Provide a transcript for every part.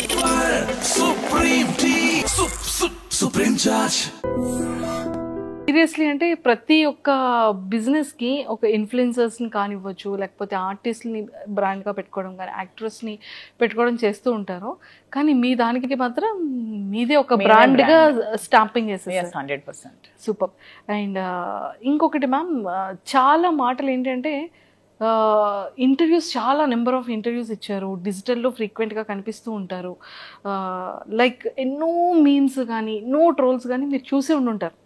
Supreme tea. Supreme charge. Seriously అంటే ప్రతి ఒక్క బిజినెస్కి ఒక ఇన్ఫ్లుయెన్సర్స్ని కానివ్వచ్చు, లేకపోతే ఆర్టిస్ట్ని బ్రాండ్గా పెట్టుకోవడం కానీ, యాక్ట్రెస్ని పెట్టుకోవడం చేస్తూ ఉంటారు. కానీ మీ దానికి మాత్రం మీదే ఒక బ్రాండ్గా స్టాంపింగ్ చేసేసారు. 100%. సూపర్. అండ్ ఇంకొకటి మ్యామ్, చాలా మాటలు ఏంటంటే ఇంటర్వ్యూస్, చాలా నెంబర్ ఆఫ్ ఇంటర్వ్యూస్ ఇచ్చారు, డిజిటల్లో ఫ్రీక్వెంట్గా కనిపిస్తూ ఉంటారు. లైక్ ఎన్నో మీమ్స్ కానీ, ఎన్నో ట్రోల్స్ కానీ మీరు చూసే ఉండుంటారు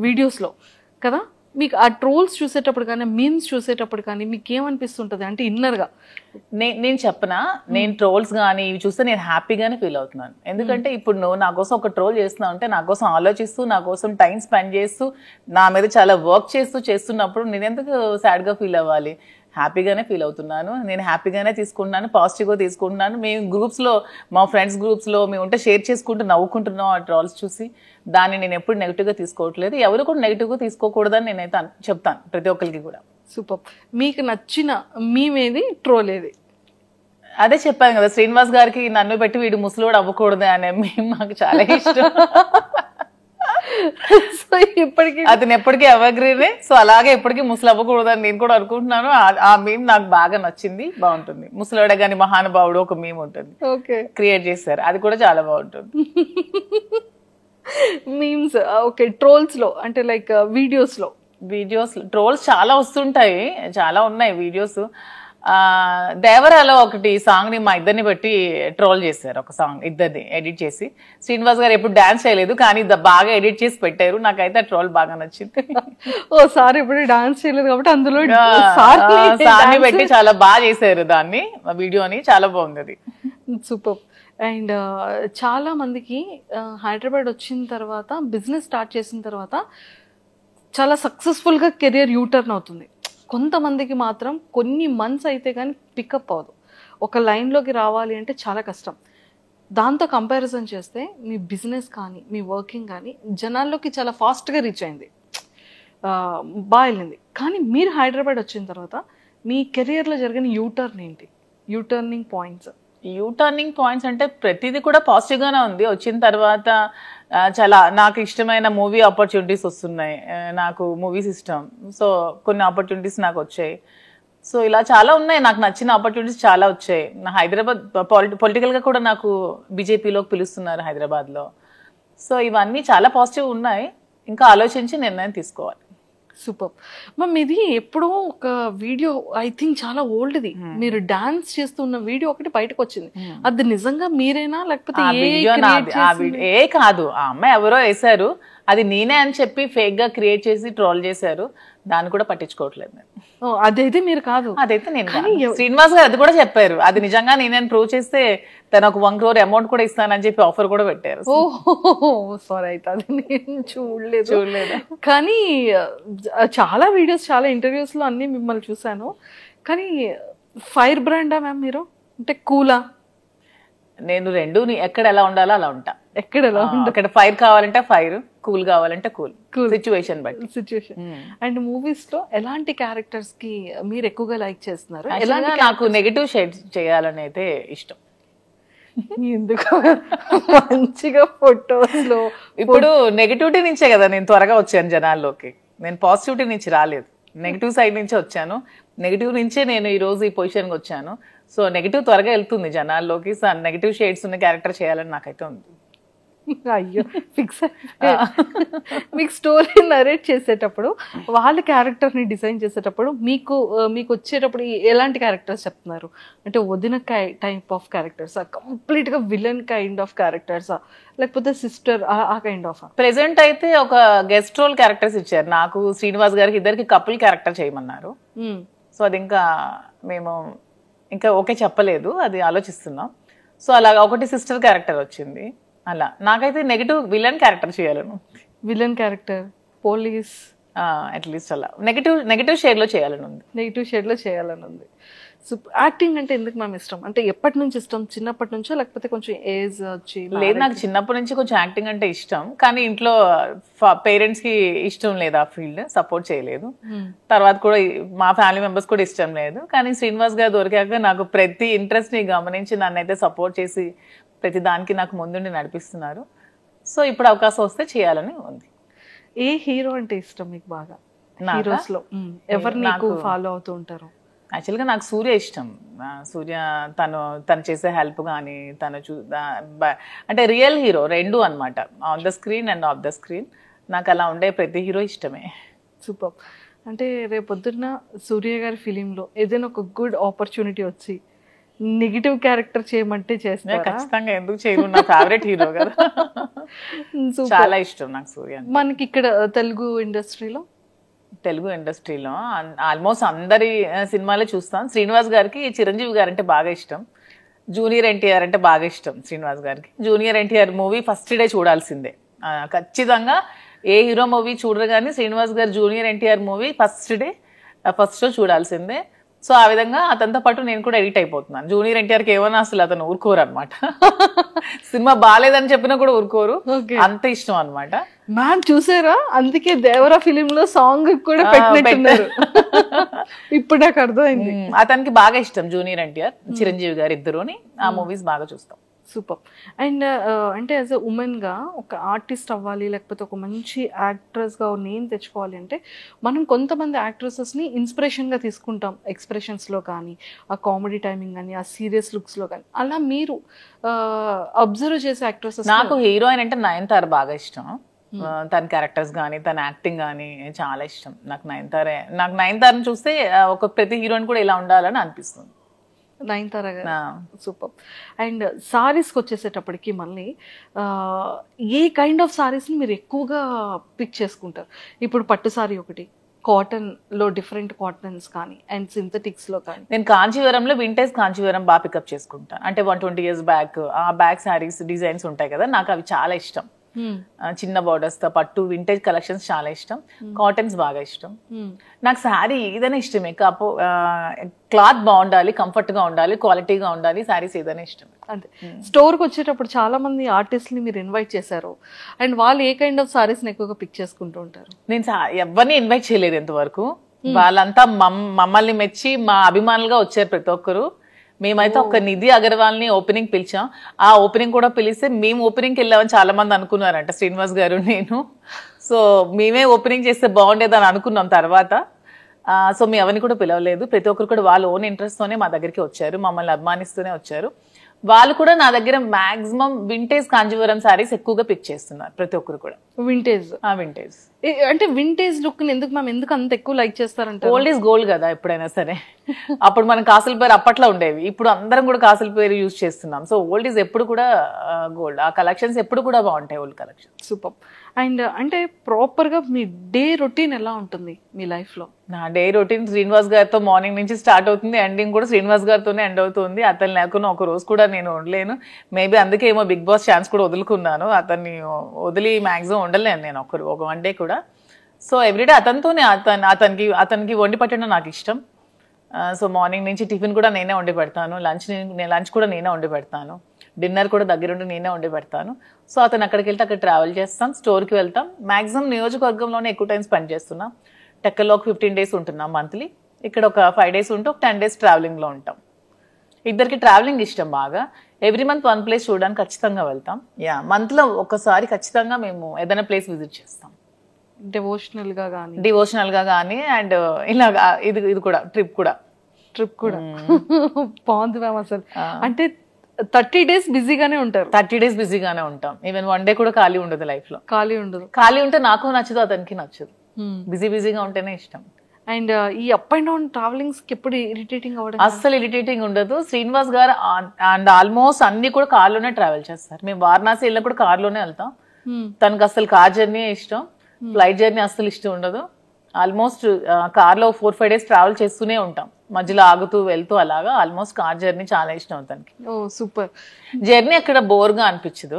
వీడియోస్లో కదా. మీకు ఆ ట్రోల్స్ చూసేటప్పుడు కానీ, మీమ్స్ చూసేటప్పుడు కానీ మీకు ఏమనిపిస్తుంటుంది అంటే ఇన్నర్గా? నేను చెప్పనా, నేను ట్రోల్స్ కానీ ఇవి చూస్తే నేను హ్యాపీగానే ఫీల్ అవుతున్నాను. ఎందుకంటే ఇప్పుడు నువ్వు నా కోసం ఒక ట్రోల్ చేస్తున్నావు అంటే, నా కోసం ఆలోచిస్తూ, నా కోసం టైం స్పెండ్ చేస్తూ, నా మీద చాలా వర్క్ చేస్తున్నప్పుడు నేను ఎందుకు సాడ్గా ఫీల్ అవ్వాలి? హ్యాపీగానే ఫీల్ అవుతున్నాను. నేను హ్యాపీగానే తీసుకుంటున్నాను, పాజిటివ్గా తీసుకుంటున్నాను. మేము గ్రూప్స్లో, మా ఫ్రెండ్స్ గ్రూప్స్లో మేము ఉంటే షేర్ చేసుకుంటూ నవ్వుకుంటున్నాం ఆ ట్రోల్స్ చూసి. దాన్ని నేను ఎప్పుడు నెగిటివ్గా తీసుకోవట్లేదు. ఎవరు కూడా నెగిటివ్గా తీసుకోకూడదని నేనైతే చెప్తాను ప్రతి ఒక్కరికి కూడా. సూపర్. మీకు నచ్చిన మీమేది, ట్రోల్ ఏది? అదే చెప్పాను కదా, శ్రీనివాస్ గారికి నన్ను పెట్టి వీడు ముసలోడు అవ్వకూడదు అనే మేము మాకు చాలా ఇష్టం. సో ఇప్పటికీ అతను ఎప్పటికీ ఎవగ్రీనే. సో అలాగే ఎప్పటికీ ముసలు అవ్వకూడదని నేను కూడా అనుకుంటున్నాను. ఆ మీమ్ నాకు బాగా నచ్చింది, బాగుంటుంది. ముసలోడే గాని మహానుభావుడు ఒక మీమ్ ఉంటుంది, ఓకే, క్రియేట్ చేశారు, అది కూడా చాలా బాగుంటుంది. Memes okay. ట్రోల్స్లో అంటే లైక్ వీడియోస్ ట్రోల్స్ చాలా వస్తుంటాయి, చాలా ఉన్నాయి వీడియోస్. దేవరాలో ఒకటి సాంగ్ ని మా ఇద్దరిని బట్టి ట్రోల్ చేశారు. ఒక సాంగ్ ఇద్దరిని ఎడిట్ చేసి, శ్రీనివాస్ గారు ఎప్పుడు డాన్స్ చేయలేదు కానీ బాగా ఎడిట్ చేసి పెట్టారు. నాకైతే ఆ ట్రోల్ బాగా నచ్చింది. ఓ సార్ ఇప్పుడు డాన్స్ చేయలేదు కాబట్టి అందులో సార్ని పెట్టి చాలా బాగా చేశారు దాన్ని, వీడియోని. చాలా బాగుంది అది. సూపర్. అండ్ చాలా మందికి హైదరాబాద్ వచ్చిన తర్వాత, బిజినెస్ స్టార్ట్ చేసిన తర్వాత చాలా సక్సెస్ఫుల్గా కెరియర్ యూటర్న్ అవుతుంది. కొంతమందికి మాత్రం కొన్ని మంత్స్ అయితే కానీ పికప్ అవ్వదు. ఒక లైన్లోకి రావాలి అంటే చాలా కష్టం. దాంతో కంపారిజన్ చేస్తే మీ బిజినెస్ కానీ, మీ వర్కింగ్ కానీ జనాల్లోకి చాలా ఫాస్ట్గా రీచ్ అయింది, బాగా వెళ్ళింది. కానీ మీరు హైదరాబాద్ వచ్చిన తర్వాత మీ కెరియర్లో జరిగిన యూటర్న్ ఏంటి? యూటర్నింగ్ పాయింట్స్ అంటే ప్రతిదీ కూడా పాజిటివ్గానే ఉంది. వచ్చిన తర్వాత చాలా నాకు ఇష్టమైన మూవీ ఆపర్చునిటీస్ వస్తున్నాయి. నాకు మూవీస్ ఇష్టం, సో కొన్ని ఆపర్చునిటీస్ నాకు వచ్చాయి. సో ఇలా చాలా ఉన్నాయి, నాకు నచ్చిన ఆపర్చునిటీస్ చాలా వచ్చాయి. నా హైదరాబాద్ పొలిటికల్గా కూడా నాకు బీజేపీలోకి పిలుస్తున్నారు హైదరాబాద్లో. సో ఇవన్నీ చాలా పాజిటివ్ ఉన్నాయి. ఇంకా ఆలోచించి నిర్ణయం తీసుకోవాలి. Super ma'am. ఇది ఎప్పుడో ఒక వీడియో, ఐ థింక్ చాలా ఓల్డ్ది, మీరు డాన్స్ చేస్తున్న వీడియో ఒకటి బయటకు వచ్చింది. అది నిజంగా మీరేనా లేకపోతే ఏ కాదు, ఆ అమ్మాయి ఎవరో వేశారు, అది నేనే అని చెప్పి ఫేక్ గా క్రియేట్ చేసి ట్రోల్ చేశారు. దాన్ని కూడా పట్టించుకోవట్లేదు నేను. అదైతే మీరు కాదు, అదైతే నేను. శ్రీనివాస్ గారు అది కూడా చెప్పారు, అది నిజంగా నేనే ప్రూవ్ చేస్తే తను ఒక 1 crore అమౌంట్ కూడా ఇస్తానని చెప్పి ఆఫర్ కూడా పెట్టారు. సారీ, అయితే అది నేను చూడలేదు. కానీ చాలా వీడియోస్, చాలా ఇంటర్వ్యూస్ లో అన్ని మిమ్మల్ని చూసాను. కానీ ఫైర్ బ్రాండా మ్యామ్ మీరు? అంటే కూలా? నేను రెండు, ఎక్కడ ఎలా ఉండాలో అలా ఉంటా. అక్కడ ఫైర్ కావాలంటే ఫైర్, కూల్ కావాలంటే కూల్, సిచ్యువేషన్ బట్టి. అండ్ మూవీస్ లో ఎలాంటి క్యారెక్టర్స్ కి మీరు ఎక్కువగా లైక్ చేస్తున్నారు? నాకు నెగటివ్ షేడ్స్ చేయాలని అయితే ఇష్టం. ఎందుకు? మంచిగా ఫొటోస్ లో ఇప్పుడు నెగటివిటీ నుంచే కదా నేను త్వరగా వచ్చాను జనాల్లోకి. నేను పాజిటివిటీ నుంచి రాలేదు, నెగటివ్ సైడ్ నుంచే వచ్చాను. నెగటివ్ నుంచే నేను ఈ రోజు ఈ పొజిషన్కి వచ్చాను. సో నెగటివ్ త్వరగా వెళ్తుంది జనాల్లోకి. సో నెగటివ్ షేడ్స్ ఉన్న క్యారెక్టర్ చేయాలని నాకైతే ఉంది. అయ్యో, ఫిక్స్. మీకు స్టోరీ నరేట్ చేసేటప్పుడు, వాళ్ళ క్యారెక్టర్ని డిజైన్ చేసేటప్పుడు మీకు వచ్చేటప్పుడు ఎలాంటి క్యారెక్టర్స్ చెప్తున్నారు? అంటే వదిన టైప్ ఆఫ్ క్యారెక్టర్సా, కంప్లీట్గా విలన్ కైండ్ ఆఫ్ క్యారెక్టర్సా, లేకపోతే సిస్టర్ ఆ కైండ్ ఆఫ్? ప్రెసెంట్ అయితే ఒక గెస్ట్ రోల్ క్యారెక్టర్స్ ఇచ్చారు నాకు, శ్రీనివాస్ గారికి ఇద్దరికి కపుల్ క్యారెక్టర్ చేయమన్నారు. సో అది మేము ఇంకా ఓకే చెప్పలేదు, అది ఆలోచిస్తున్నాం. సో అలాగా ఒకటి సిస్టర్ క్యారెక్టర్ వచ్చింది. అలా నాకైతే నెగటివ్ విలన్ క్యారెక్టర్ చేయాలను. విలన్ క్యారెక్టర్, పోలీస్, అట్లీస్ట్ అలా నెగటివ్ షేడ్ లో చేయాలని ఉంది. నెగటివ్ షేడ్ లో చేయాలని ఉంది. యాక్టింగ్ అంటే ఎందుకు మ్యామ్ ఇష్టం? అంటే ఎప్పటి నుంచి ఇష్టం? చిన్నప్పటి నుంచో లేకపోతే కొంచెం ఏజ్ వచ్చి? లేదు, నాకు చిన్నప్పటి నుంచి కొంచెం యాక్టింగ్ అంటే ఇష్టం, కానీ ఇంట్లో పేరెంట్స్ కి ఇష్టం లేదు, ఆ ఫీల్డ్ సపోర్ట్ చేయలేదు. తర్వాత కూడా మా ఫ్యామిలీ మెంబర్స్ కూడా ఇష్టం లేదు. కానీ శ్రీనివాస్ గారు దొరికాక నాకు ప్రతి ఇంట్రెస్ట్ ని గమనించి నన్నైతే సపోర్ట్ చేసి ప్రతి దానికి నాకు ముందుండి నడిపిస్తున్నారు. సో ఇప్పుడు అవకాశం వస్తే చేయాలని ఉంది. ఏ హీరో అంటే ఇష్టం మీకు బాగా? హీరోస్ లో ఎవరు నీకు ఫాలో అవుతూ ఉంటారు? యాక్చువల్గా నాకు సూర్య ఇష్టం. సూర్య తను చేసే హెల్ప్ కానీ అంటే రియల్ హీరో రెండు అనమాట, on the screen and of the screen. నాకు అలా ఉండే ప్రతి హీరో ఇష్టమే. సూపర్. అంటే రేపొద్దున్న సూర్య గారి ఫిలింలో ఏదైనా ఒక గుడ్ ఆపర్చునిటీ వచ్చి నెగిటివ్ క్యారెక్టర్ చేయమంటే చేస్తారా? ఖచ్చితంగా, ఎందుకు చేయను, నా ఫేవరెట్ హీరో కదా. చాలా ఇష్టం నాకు సూర్య. మనకి ఇక్కడ తెలుగు ఇండస్ట్రీలో ఆల్మోస్ట్ అందరి సినిమాలే చూస్తాం. శ్రీనివాస్ గారికి చిరంజీవి గారు అంటే బాగా ఇష్టం, జూనియర్ ఎన్టీఆర్ అంటే బాగా ఇష్టం. శ్రీనివాస్ గారికి junior NTR movie first day చూడాల్సిందే ఖచ్చితంగా. ఏ హీరో మూవీ చూడరు కానీ శ్రీనివాస్ గారు junior NTR movie first show చూడాల్సిందే. సో ఆ విధంగా అతనితో పాటు నేను కూడా ఎడిట్ అయిపోతున్నాను. జూనియర్ ఎన్టీఆర్కి ఏమన్నా అసలు అతను ఊరుకోరు అనమాట. సినిమా బాగాలేదని చెప్పినా కూడా ఊరుకోరు, అంత ఇష్టం అనమాట. మ్యామ్ చూసారా, అందుకే దేవరా ఫిలిం లో సాంగ్ కూడా పెట్టినట్టున్నారు. ఇప్పుడు నాకు అర్థమైంది. అతనికి బాగా ఇష్టం జూనియర్ ఎన్టీఆర్, చిరంజీవి గారు ఇద్దరుని. ఆ మూవీస్ బాగా చూస్తాం. సూపర్. అండ్ అంటే యాజ్ ఎ ఉమెన్ గా ఒక ఆర్టిస్ట్ అవ్వాలి, లేకపోతే ఒక మంచి యాక్ట్రెస్ గా నేమ్ తెచ్చుకోవాలి అంటే మనం కొంతమంది యాక్ట్రెసెస్ ని ఇన్స్పిరేషన్ గా తీసుకుంటాం, ఎక్స్ప్రెషన్స్ లో కానీ, ఆ కామెడీ టైమింగ్ కానీ, ఆ సీరియస్ లుక్స్ లో కానీ. అలా మీరు అబ్జర్వ్ చేసే యాక్ట్రెసెస్? నాకు హీరోయిన్ అంటే నయనతార బాగా ఇష్టం. తన క్యారెక్టర్స్ కానీ తన యాక్టింగ్ కానీ చాలా ఇష్టం. నాకు నయనతారని చూస్తే ఒక ప్రతి హీరోయిన్ కూడా ఇలా ఉండాలని అనిపిస్తుంది. నయనతార గారు సూపర్. అండ్ సారీస్కి వచ్చేసేటప్పటికి మళ్ళీ ఏ కైండ్ ఆఫ్ సారీస్ని మీరు ఎక్కువగా పిక్ చేసుకుంటారు? ఇప్పుడు పట్టు సారీ ఒకటి, కాటన్లో డిఫరెంట్ కాటన్స్ కానీ, అండ్ సింథటిక్స్లో కానీ. నేను కాంచీవరంలో వింటేజ్ కాంచీవరం బాగా పికప్ చేసుకుంటాను. అంటే 120 years బ్యాక్ ఆ బ్యాక్ శారీస్ డిజైన్స్ ఉంటాయి కదా, నాకు అవి చాలా ఇష్టం. చిన్న బార్డర్స్ తో పట్టు వింటేజ్ కలెక్షన్స్ చాలా ఇష్టం. కాటన్స్ బాగా ఇష్టం. నాకు శారీ ఏదైనా ఇష్టమే, క్లాత్ బాగుండాలి, కంఫర్ట్ గా ఉండాలి, క్వాలిటీగా ఉండాలి, శారీస్ ఏదైనా ఇష్టం. అంతే. స్టోర్కి వచ్చేటప్పుడు చాలా మంది ఆర్టిస్ట్ని మీరు ఇన్వైట్ చేశారు, అండ్ వాళ్ళు ఏ కైండ్ ఆఫ్ సారీస్ని ఎక్కువగా పిక్ చేసుకుంటూ ఉంటారు? నేను ఎవరిని ఇన్వైట్ చేయలేదు ఇంతవరకు. వాళ్ళంతా మమ్మల్ని మెచ్చి మా అభిమానులుగా వచ్చారు ప్రతి ఒక్కరు. మేమైతే ఒక నిధి అగర్వాల్ని ఓపెనింగ్ పిలిచాం. ఆ ఓపెనింగ్ కూడా పిలిస్తే మేము ఓపెనింగ్కి వెళ్ళామని చాలా మంది అనుకున్నారంట, శ్రీనివాస్ గారు నేను. సో మేమే ఓపెనింగ్ చేస్తే బాగుండేదని అనుకున్నాం తర్వాత. సో మేము ఎవరిని కూడా పిలవలేదు. ప్రతి ఒక్కరు కూడా వాళ్ళ ఓన్ ఇంట్రెస్ట్తోనే మా దగ్గరికి వచ్చారు, మమ్మల్ని అభిమానిస్తూనే వచ్చారు. వాళ్ళు కూడా నా దగ్గర మాక్సిమం వింటేజ్ కాంజీవరం సారీస్ ఎక్కువగా పిక్ చేస్తున్నారు ప్రతి ఒక్కరు కూడా. వింటేజ్ అంటే వింటేజ్ లుక్ ఎందుకు అంత ఎక్కువ లైక్ చేస్తారంటే? ఓల్డ్ ఈజ్ గోల్డ్ కదా ఎప్పుడైనా సరే. అప్పుడు మనం కాసుల పేరు అప్పట్లో ఉండేవి, ఇప్పుడు అందరం కూడా కాసుల పేరు యూజ్ చేస్తున్నాం. సో ఓల్డ్ ఈజ్ ఎప్పుడు కూడా గోల్డ్. ఆ కలెక్షన్స్ ఎప్పుడు కూడా బాగుంటాయి, ఓల్డ్ కలెక్షన్. సూపర్. అండ్ అంటే ప్రాపర్ గా మీ డే రొటీన్ ఎలా ఉంటుంది మీ లైఫ్ లో? నా డే రొటీన్ శ్రీనివాస్ గారితో మార్నింగ్ నుంచి స్టార్ట్ అవుతుంది, ఎండింగ్ కూడా శ్రీనివాస్ గారితోనే ఎండ్ అవుతుంది. అతను లేకుండా ఒక రోజు కూడా నేను ఉండలేను. మేబీ అందుకే ఏమో బిగ్ బాస్ ఛాన్స్ కూడా వదులుకున్నాను. అతన్ని వదిలి మాక్సిమం ఉండలేను నేను ఒక వన్ డే కూడా. సో ఎవ్రీడే అతనితోనే, అతనికి వండి పెట్టడం నాకు ఇష్టం. సో మార్నింగ్ నుంచి టిఫిన్ కూడా నేనే వండి పెడతాను, లంచ్ కూడా నేనే వండి పెడతాను, డిన్నర్ కూడా దగ్గరుండి నేనే వండి పెడతాను. సో అతను అక్కడికి వెళ్తే అక్కడ ట్రావెల్ చేస్తాం, స్టోర్కి వెళ్తాం. మాక్సిమం నియోజకవర్గంలోనే ఎక్కువ టైం స్పెండ్ చేస్తున్నాం. టెక్కల్లో ఒక 15 days ఉంటున్నాం మంత్లీ, ఇక్కడ ఒక 5 days ఉంటూ ఒక 10 days ట్రావెలింగ్లో ఉంటాం. ఇద్దరికి ట్రావెలింగ్ ఇష్టం బాగా. ఎవ్రీ మంత్ వన్ ప్లేస్ చూడడానికి ఖచ్చితంగా వెళ్తాం. మంత్లో ఒకసారి ఖచ్చితంగా మేము ఏదైనా ప్లేస్ విజిట్ చేస్తాం, డివోషనల్ గా కానీ అండ్ ఇలాగా ఇది కూడా ట్రిప్ కూడా బాగుంది మ్యామ్. అసలు అంటే 30 days బిజీగానే ఉంటారు? 30 days బిజీగానే ఉంటాం. ఈవెన్ వన్ డే కూడా ఖాళీ ఉండదు లైఫ్ లో. ఖాళీ ఉంటే నాకు నచ్చదు, అతనికి నచ్చదు. బిజీగా ఉంటేనే ఇష్టం. అండ్ ఈ అప్ అండ్ డౌన్ ట్రావెలింగ్స్ ఎప్పుడు ఇరిటేటింగ్ అవ్వడం? అస్సలు ఇరిటేటింగ్ ఉండదు. శ్రీనివాస్ గారు అండ్ ఆల్మోస్ట్ అన్ని కూడా కార్లోనే ట్రావెల్ చేస్తారు. మేము వారణాసి వెళ్ళినప్పుడు కార్లోనే వెళ్తాం. తనకు అసలు కార్ జర్నీ ఇష్టం, ఫ్లైట్ జర్నీ అస్సలు ఇష్టం ఉండదు. ఆల్మోస్ట్ కార్లో 4-5 days ట్రావెల్ చేస్తూనే ఉంటాం, మధ్యలో ఆగుతూ వెళ్తూ అలాగా. ఆల్మోస్ట్ కార్ జర్నీ చాలా ఇష్టం తనకి. సూపర్. జర్నీ అక్కడ బోర్ గా అనిపించదు,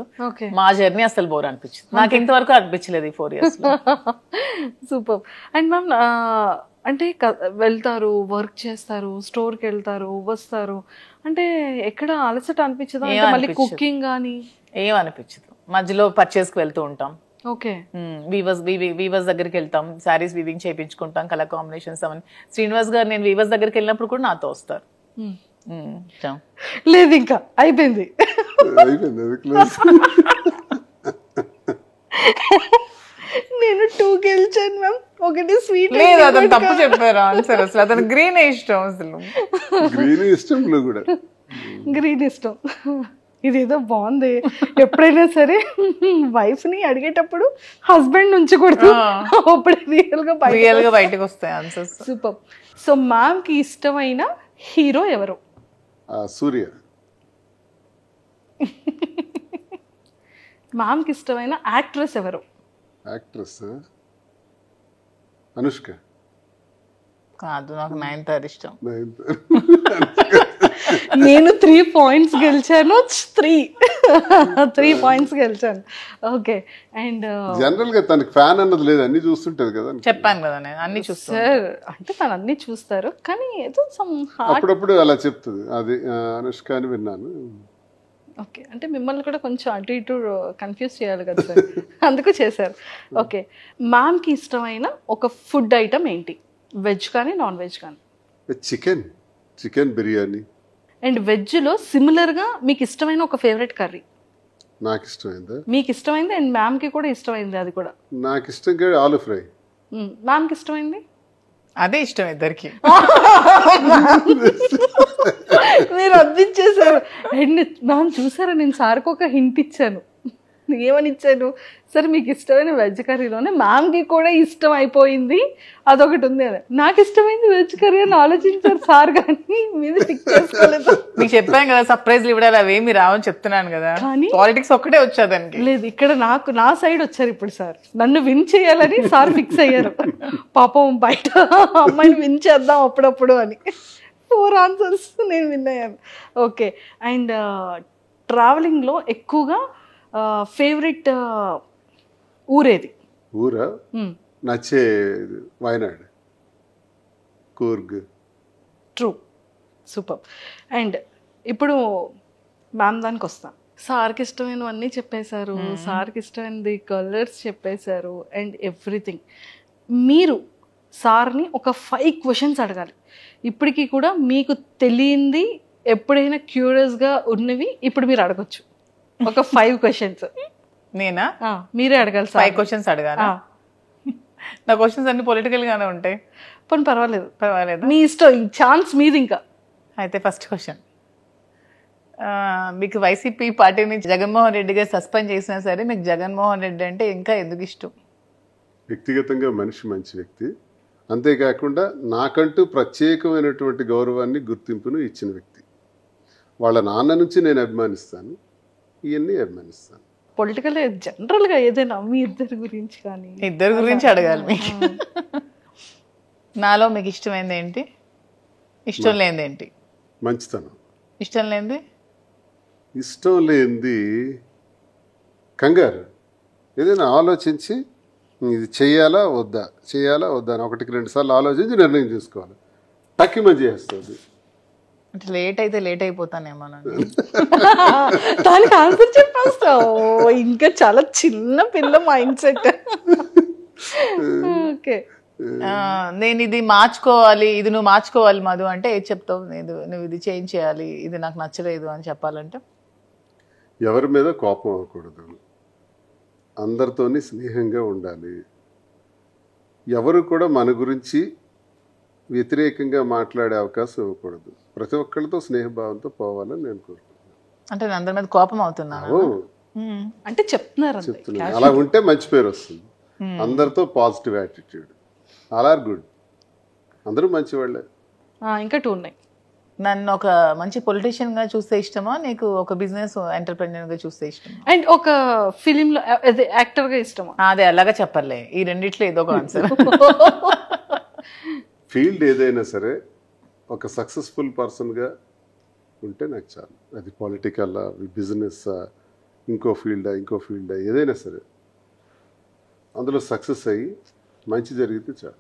మా జర్నీ అసలు బోర్ అనిపించదు. నాకు ఇంతవరకు అనిపించలేదు ఈ 4 years లో. సూపర్. అండ్ మ్యామ్ అంటే వెళ్తారు, వర్క్ చేస్తారు, స్టోర్కి వెళ్తారు, వస్తారు, అంటే ఎక్కడ అలసట అనిపించదా? అంటే మళ్ళీ కుకింగ్ కానీ ఏం అనిపించదు. మధ్యలో పర్చేస్కి వెళ్తూ ఉంటాం. ఓకే. వీవర్స్ దగ్గరికి వెళ్తాం, శారీస్ వీవింగ్ చేయించుకుంటాం, కలర్ కాంబినేషన్స్ అవన్నీ. శ్రీనివాస్ గారు నేను వీవర్స్ దగ్గరికి వెళ్ళినప్పుడు కూడా నాతో వస్తారు. లేదు ఇంకా అయిపోయింది. నేను 2 గెలిచాను మ్యామ్, ఒకటి స్వీట్. లేదు అతను తప్పు చెప్పారు ఆన్సర్. అసలు అతను గ్రీన్ ఇష్టం. అసలు గ్రీన్ ఇష్టం. ఇదేదో బాగుంది. ఎప్పుడైనా సరే వైఫ్ ని అడిగేటప్పుడు హస్బెండ్ నుంచి కూడా అప్పుడే రియల్ గా బయటకు వస్తాయి ఆన్సర్స్. సూపర్. సో మ్యామ్ కి ఇష్టమైన హీరో ఎవరు? సూర్య. మ్యామ్ కి ఇష్టమైన యాక్ట్రెస్ ఎవరు? యాక్ట్రెస్ అనుష్క. కాదు, నాకు నయనతార ఇష్టం. నేను 3 పాయింట్స్ గెలిచాను. 3 పాయింట్స్ గెలిచాను. ఓకే. అండ్ జనరల్ గా తనకి ఫ్యాన్ అన్నది లేదు, అన్ని చూస్తుంటది కదా. చెప్పాను కదా నేను అన్ని చూస్తాను సార్. అంటే తను అన్ని చూస్తారు కానీ ఏదో అప్పుడప్పుడు అలా చెప్తుంది. అది అనుష్క అని విన్నాను. ఓకే. అంటే మిమ్మల్ని కూడా కొంచెం అటు ఇటు కన్ఫ్యూజ్ చేయాలి కదా సార్, అందుకు చేశారు. ఓకే. మ్యామ్ కి ఇష్టమైన ఒక ఫుడ్ ఐటమ్ ఏంటి? వెజ్ కానీ నాన్ వెజ్ కానీ? చికెన్ బిర్యానీ. అండ్ వెజ్లో సిమిలర్గా మీకు ఇష్టమైన ఒక ఫేవరెట్ కర్రీ? నాకు ఇష్టమైందా? మీకు ఇష్టమైంది అండ్ మ్యామ్కి కూడా ఇష్టమైంది అది కూడా? నాకు ఇష్టంగా ఆలు ఫ్రై. మ్యామ్కి ఇష్టమైంది అదే ఇష్టం ఇద్దరికి. మీరు అర్థించేశారు. అండ్ మ్యామ్ చూసారా, నేను సార్కి ఒక హింట్ ఇచ్చాను. ఏమని ఇచ్చాను? సరే మీకు ఇష్టమైన వెజ్ కర్రీలోనే మ్యామ్కి కూడా ఇష్టం అయిపోయింది అదొకటి ఉంది అని. నాకు ఇష్టమైంది వెజ్ కర్రీ అని ఆలోచించారు సార్, కానీ మీద పిక్ చేసుకోలేదు. మీకు చెప్పాను కదా సర్ప్రైజ్లు ఇవ్వడాలి అవేమి రావని చెప్తున్నాను కదా. కానీ పాలిటిక్స్ ఒక్కటే వచ్చేదానికి లేదు. ఇక్కడ నా సైడ్ వచ్చారు ఇప్పుడు సార్. నన్ను విన్ చేయాలని సార్ ఫిక్స్ అయ్యారు. పాపం బయట అమ్మాయిని విన్ చేద్దాం అప్పుడప్పుడు అని 4 ఆన్సర్స్ నేను విన్ అయ్యాను. ఓకే. అండ్ ట్రావెలింగ్లో ఎక్కువగా ఫేవరెట్ ఊరేది? ఊరా నచ్చే Wayanad, Coorg. True. Super. And ఇప్పుడు మ్యామ్ దానికి వస్తాం. సార్కి ఇష్టమైనవన్నీ చెప్పేశారు, సార్కి ఇష్టమైనది కలర్స్ చెప్పేశారు అండ్ ఎవ్రీథింగ్. మీరు సార్ని ఒక 5 క్వశ్చన్స్ అడగాలి. ఇప్పటికీ కూడా మీకు తెలియంది ఎప్పుడైనా క్యూరియస్గా ఉన్నవి ఇప్పుడు మీరు అడగచ్చు. ఒక 5 క్వశ్చన్స్. నేనా? మీరే అడగాలి సార్. 5 క్వశ్చన్స్ అడగాలి. నా క్వశ్చన్స్ అన్ని పొలిటికల్ గానే ఉంటాయి. పోనీ పర్వాలేదు, మీ ఇష్టం, ఛాన్స్ మీది. ఇంకా అయితే ఫస్ట్ క్వశ్చన్, మీకు వైసీపీ పార్టీ నుంచి జగన్మోహన్ రెడ్డి గారు సస్పెండ్ చేసినా సరే మీకు జగన్మోహన్ రెడ్డి అంటే ఇంకా ఎందుకు ఇష్టం? వ్యక్తిగతంగా మనిషి మంచి వ్యక్తి, అంతేకాకుండా నాకంటూ ప్రత్యేకమైనటువంటి గౌరవాన్ని గుర్తింపును ఇచ్చిన వ్యక్తి. వాళ్ళ నాన్న నుంచి నేను అభిమానిస్తాను, ఇవన్నీ అభిమానిస్తాను. పొలిటికల్ జనరల్గా ఏదైనా మీ ఇద్దరి గురించి కానీ? ఇద్దరి గురించి అడగాలి మీకు. నాలో మీకు ఇష్టమైంది ఏంటి, ఇష్టం లేనిది ఏంటి? మంచితనం. ఇష్టం లేనిది? ఇష్టం లేనిది కంగారు. ఏదైనా ఆలోచించి ఇది చేయాలా వద్దా అని 1-2 సార్లు ఆలోచించి నిర్ణయం తీసుకోవాలి. టక్కిమని చేస్తుంది. అంటే లేట్ అయితే లేట్ అయిపోతానేమో. దానికి ఆన్సర్ చెప్పేస్తావు. ఇంకా చాలా చిన్న పిల్ల మైండ్ సెట్. ఓకే. నేను ఇది మార్చుకోవాలి, ఇది నువ్వు మార్చుకోవాలి మధు అంటే ఏది చెప్తావు? నువ్వు ఇది చేంజ్ చేయాలి, ఇది నాకు నచ్చలేదు అని చెప్పాలంటే? ఎవరి మీద కోపం అవ్వకూడదు, అందరితోని స్నేహంగా ఉండాలి, ఎవరు కూడా మన గురించి వ్యతిరేకంగా మాట్లాడే అవకాశం ఇవ్వకూడదు, ప్రతి ఒక్కరితో స్నేహభావంతో పోవాలని నేను కోరుకుంటున్నాను. అంటే నేను అందరి మీద కోపం అవుతున్నాను అంటే చెప్తున్నారు. అలా ఉంటే మంచి పేరు వస్తుంది. అందరితో positive attitude, all are good, అందరూ మంచి వాళ్ళే. ఇంకా 2 ఉన్నాయి. నన్ను ఒక మంచి పొలిటీషియన్ గా చూస్తే ఇష్టమా, నీకు ఒక బిజినెస్ ఎంటర్ప్రెన్యూర్ గా చూస్తే ఇష్టమా, అండ్ ఒక ఫిలిం లో యాక్టర్ గా ఇష్టమా? అదే అలాగా చెప్పలే, ఈ రెండిట్లో ఏదో ఒక ఆన్సర్. ఫీల్డ్ ఏదైనా సరే ఒక సక్సెస్ఫుల్ పర్సన్గా ఉంటే నాకు చాలు. అది పొలిటికల్, బిజినెస్, ఇంకో ఫీల్డా ఏదైనా సరే అందులో సక్సెస్ అయ్యి మంచి జరిగితే చాలు.